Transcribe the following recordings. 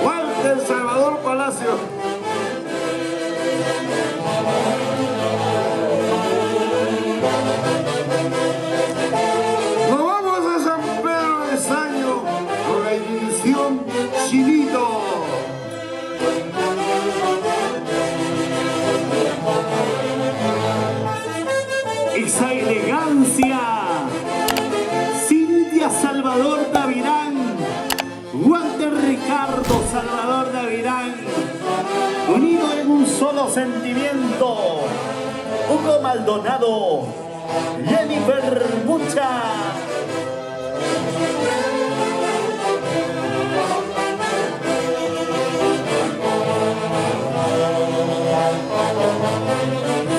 Walter Salvador Palacios. Nos vamos a San Pedro de Saño con la división Chinito. Esa elegancia, Cintia Salvador Davirán, Walter Ricardo Salvador Davirán, unido en un solo sentimiento, Hugo Maldonado, Jennifer Mucha.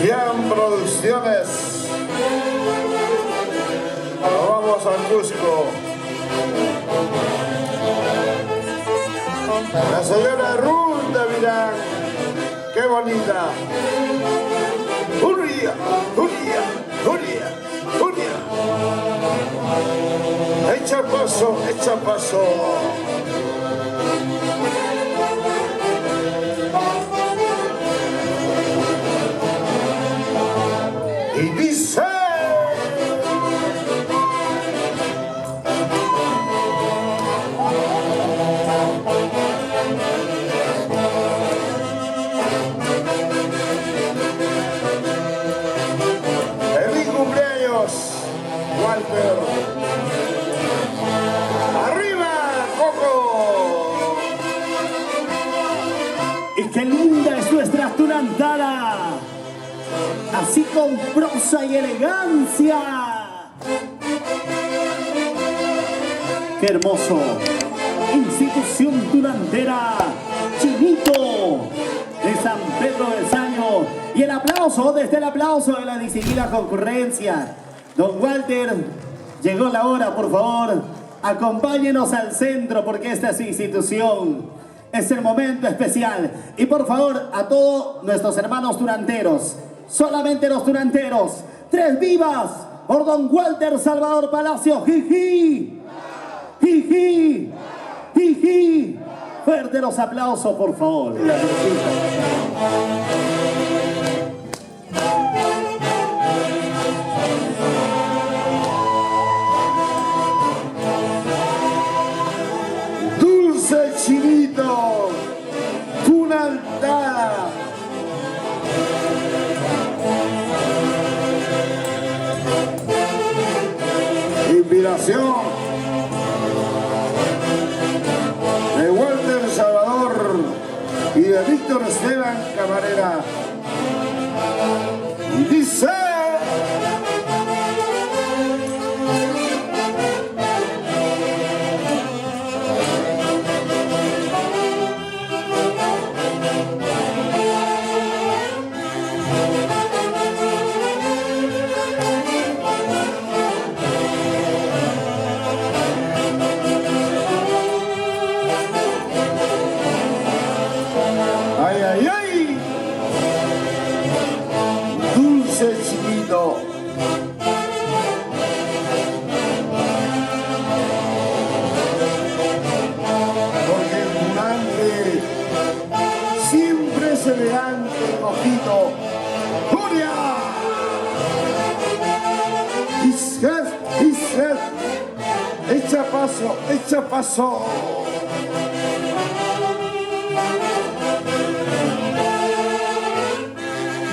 Bien Producciones. Nos vamos al Cusco. La señora Ruth Davirán. ¡Qué bonita! ¡Julia! ¡Julia! ¡Julia! ¡Julia! ¡Echa paso! ¡Echa paso! Y dice... ¡Feliz cumpleaños, Walter! ¡Arriba, Coco! Y qué linda es nuestra tunantada, así con prosa y elegancia. ¡Qué hermoso! Institución tunantera Chinito de San Pedro del Saño. Y el aplauso, desde el aplauso de la distinguida concurrencia. Don Walter, llegó la hora, por favor, acompáñenos al centro porque esta es institución. Es el momento especial. Y por favor, a todos nuestros hermanos tunanteros, solamente los tunanteros, 3 vivas por don Walter Salvador Palacio. ¡Jiji! ¡Jiji! ¡Jiji! Fuerte los aplausos, por favor. Dulce Chinito, tunantada. Inspiración de Walter Salvador y de Víctor Esteban Camarera. Y dice... ¡Ay, ay, ay! Dulce Chinito. Porque el tunante siempre es elegante, ojito. ¡Julia! ¡Isjet! ¡Echa paso! ¡Echa paso!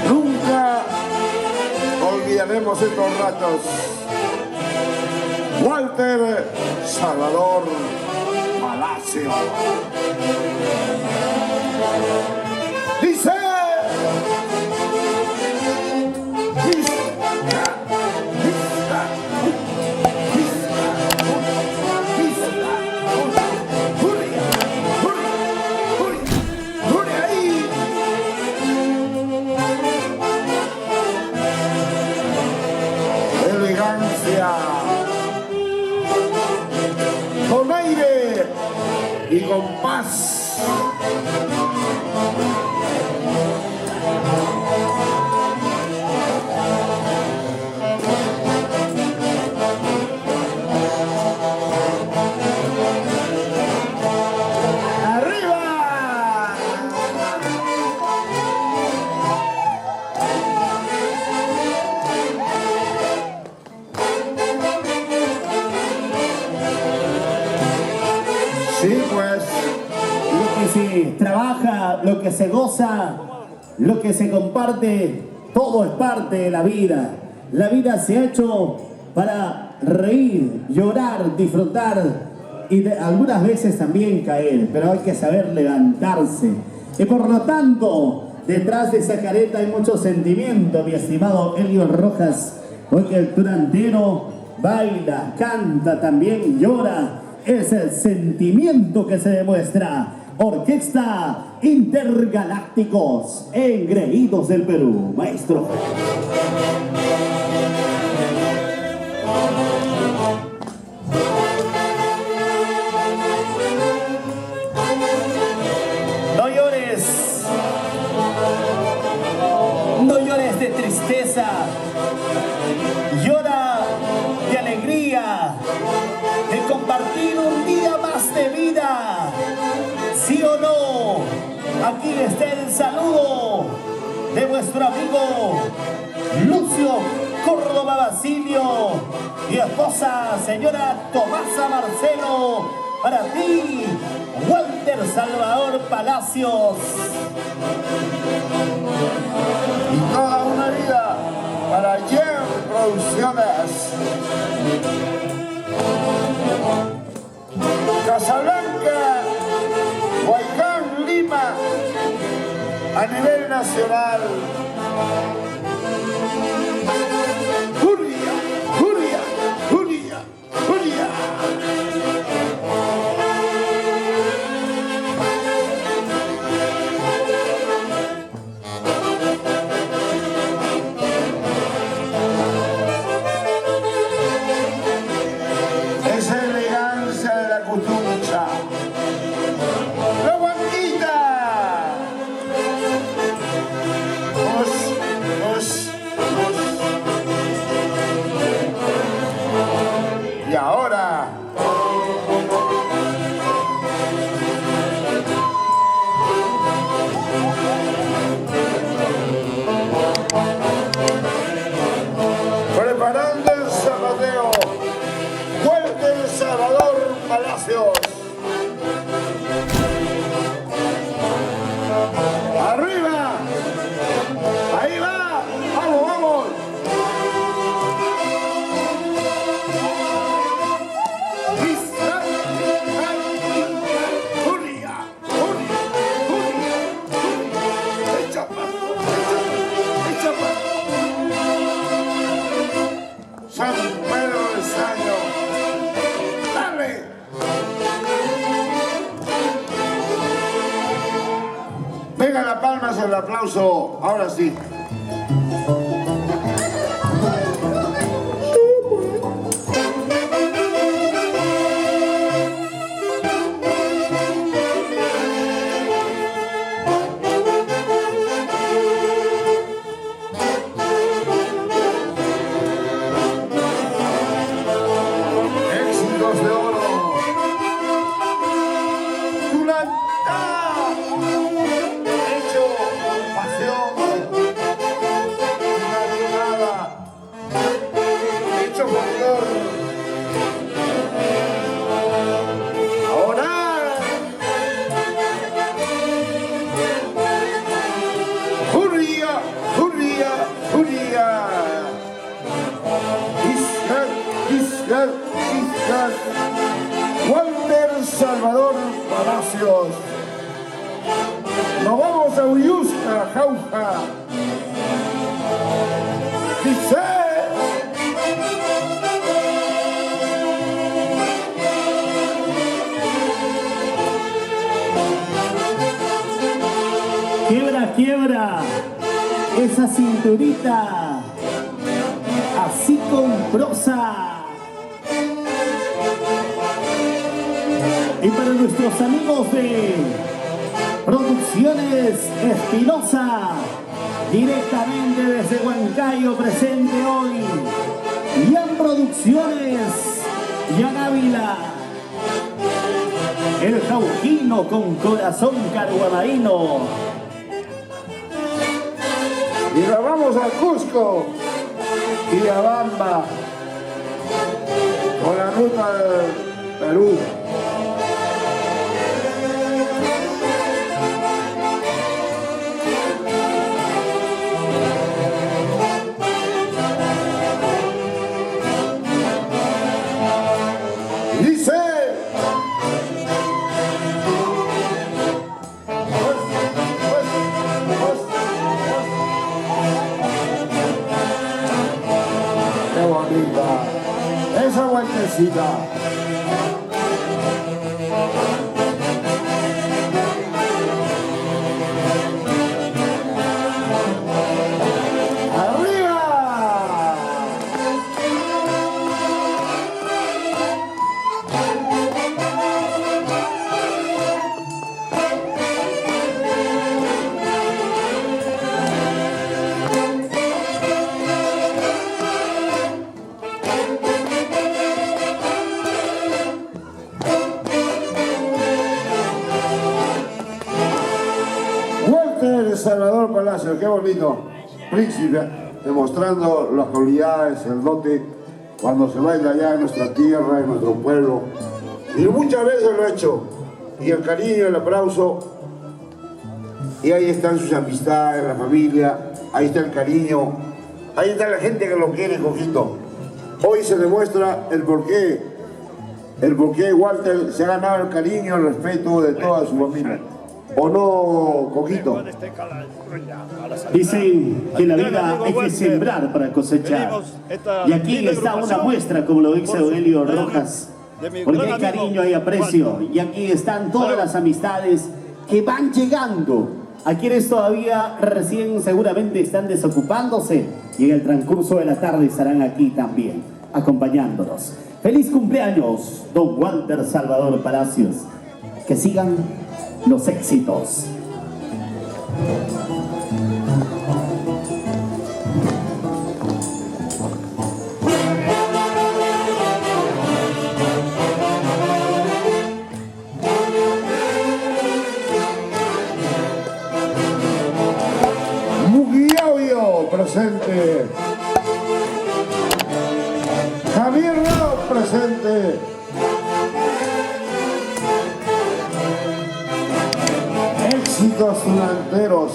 Nunca olvidaremos estos ratos. Walter Salvador Palacio. Dice. Con aire y con paz. Sí, pues. Lo que se trabaja, lo que se goza, lo que se comparte, todo es parte de la vida. La vida se ha hecho para reír, llorar, disfrutar y algunas veces también caer, pero hay que saber levantarse. Y por lo tanto, detrás de esa careta hay mucho sentimiento, mi estimado Elio Rojas, porque el turantero baila, canta, también llora. Es el sentimiento que se demuestra. Orquesta Intergalácticos, engreídos del Perú, maestro. No llores. No llores de tristeza. Llora de alegría, de compartir un día más de vida. ¿Sí o no? Aquí está el saludo de vuestro amigo Lucio Córdoba Basilio y esposa señora Tomasa Marcelo. Para ti, Walter Salvador Palacios. Y toda una vida para Yen Producciones. Casablanca, Huaycán, Lima, a nivel nacional. Julia, Julia, Julia, Julia. Esa elegancia de la cutuncha. ¡La guanguita! Y ahora... preparando el zapateo. Walter Salvador Palacios. ¡Arriba! ¡Ahí va! ¡Vamos, vamos! ¡Julia! ¡Julia! ¡Julia! ¡Echa pa! ¡Echa pa! San Pedro del Saño. ¡Dale! Venga las palmas, el aplauso. Ahora sí. Éxitos de oro. Tulantá. Hecho con pasión. Nada. Hecho con amor. Ahora. Julia, Julia, Julia. Isgar, Isgar, Salvador Palacios. Nos vamos a Uyusca, Jauja. Dice. Quiebra, quiebra esa cinturita, así con prosa. Y para nuestros amigos de Producciones Espinosa, directamente desde Huancayo, presente hoy, Ian Producciones, Ian Ávila, el Jauquino con corazón carguamarino. Y nos vamos a Cusco, Quillabamba, con la ruta de Perú. Dice. Qué bonita esa vueltecita. Salvador Palacios, qué bonito, príncipe, demostrando las cualidades, el dote, cuando se baila allá en nuestra tierra, en nuestro pueblo. Y muchas veces lo ha hecho. Y el cariño, el aplauso, y ahí están sus amistades, la familia, ahí está el cariño, ahí está la gente que lo quiere, Coquito. Hoy se demuestra el porqué Walter se ha ganado el cariño, el respeto de toda su familia. ¿O no, Coquito? Dicen que en la vida hay que sembrar para cosechar. Y aquí está una muestra, como lo dice Aurelio Rojas. Porque hay cariño, hay aprecio. Y aquí están todas las amistades que van llegando. A quienes todavía recién seguramente están desocupándose. Y en el transcurso de la tarde estarán aquí también, acompañándonos. ¡Feliz cumpleaños, don Walter Salvador Palacios! Que sigan los éxitos. Mugiauyo presente. Javier Rao presente. Éxitos delanteros.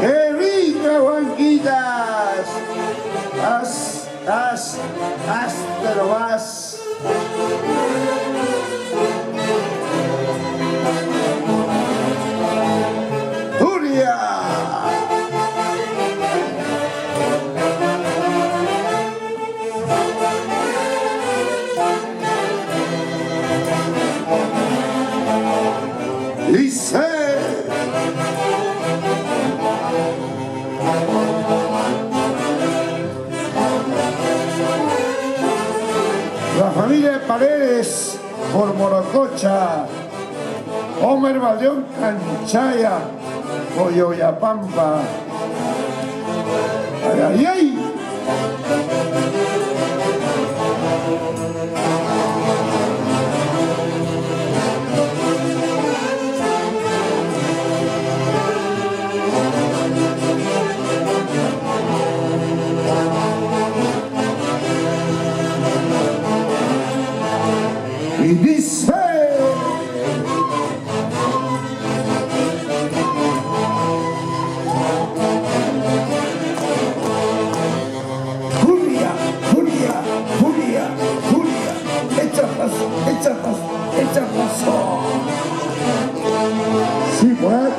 ¡Qué rica, Juanquitas! Haz, pero más. Dice. La familia de Paredes por Morococha, Homer Valdeón Canchaya, Coyoyapampa. ¡Ay, ay, ay! Julia, Julia, Julia, echa paso, echa paso, echa paso. Sí, pues.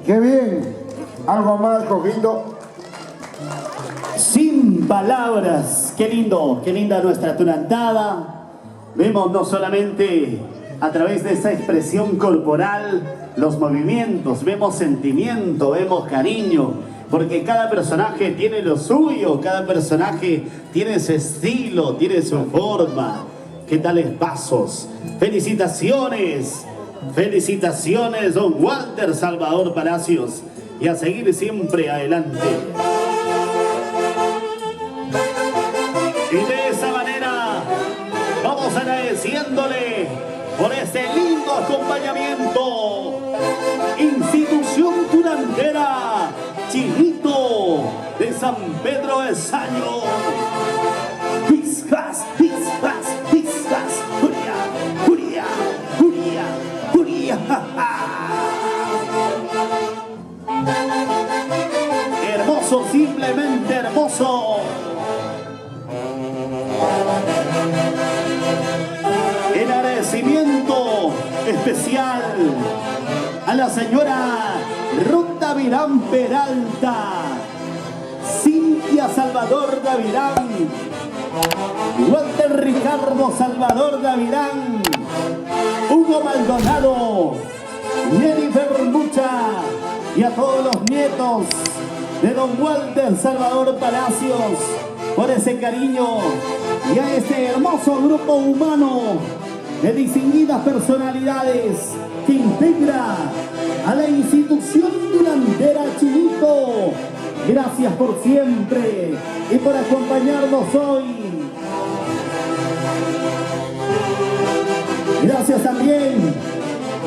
¡Qué bien! ¿Algo más, Coquindo? Sin palabras. Qué lindo, qué linda nuestra tunantada. Vemos no solamente a través de esa expresión corporal los movimientos, vemos sentimiento, vemos cariño, porque cada personaje tiene lo suyo, cada personaje tiene su estilo, tiene su forma. ¿Qué tales pasos? ¡Felicitaciones! Felicitaciones, don Walter Salvador Palacios, y a seguir siempre adelante. Y de esa manera vamos agradeciéndole por este lindo acompañamiento. Institución Tunantera Chinito de San Pedro de Saño. Piscas, piscas, piscas, Julia, Julia, Julia, Julia. Hermoso, simplemente hermoso. El agradecimiento especial a la señora Ruth Davirán Peralta, Cintia Salvador Davirán, Walter Ricardo Salvador Davirán, Hugo Maldonado, Jennifer Mucha, y a todos los nietos de don Walter Salvador Palacios por ese cariño, y a este hermoso grupo humano de distinguidas personalidades que integra a la institución Tunantera Chinito. Gracias por siempre y por acompañarnos hoy. Gracias también,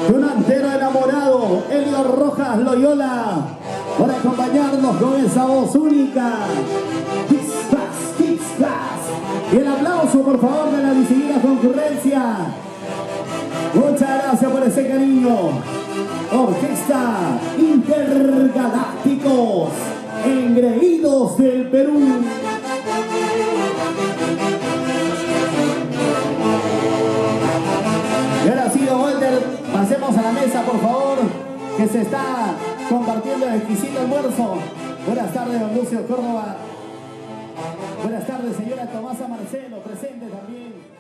tunantero enamorado, Elio Rojas Loyola, por acompañarnos con esa voz única. Piscas, piscas. Y el aplauso, por favor, de la distinguida concurrencia. Muchas gracias por ese cariño. Orquesta Intergalácticos, engreídos del Perú. Y ahora sí, don Walter, pasemos a la mesa, por favor, que se está compartiendo el exquisito almuerzo. Buenas tardes, don Lucio Córdoba. Buenas tardes, señora Tomasa Marcelo, presente también.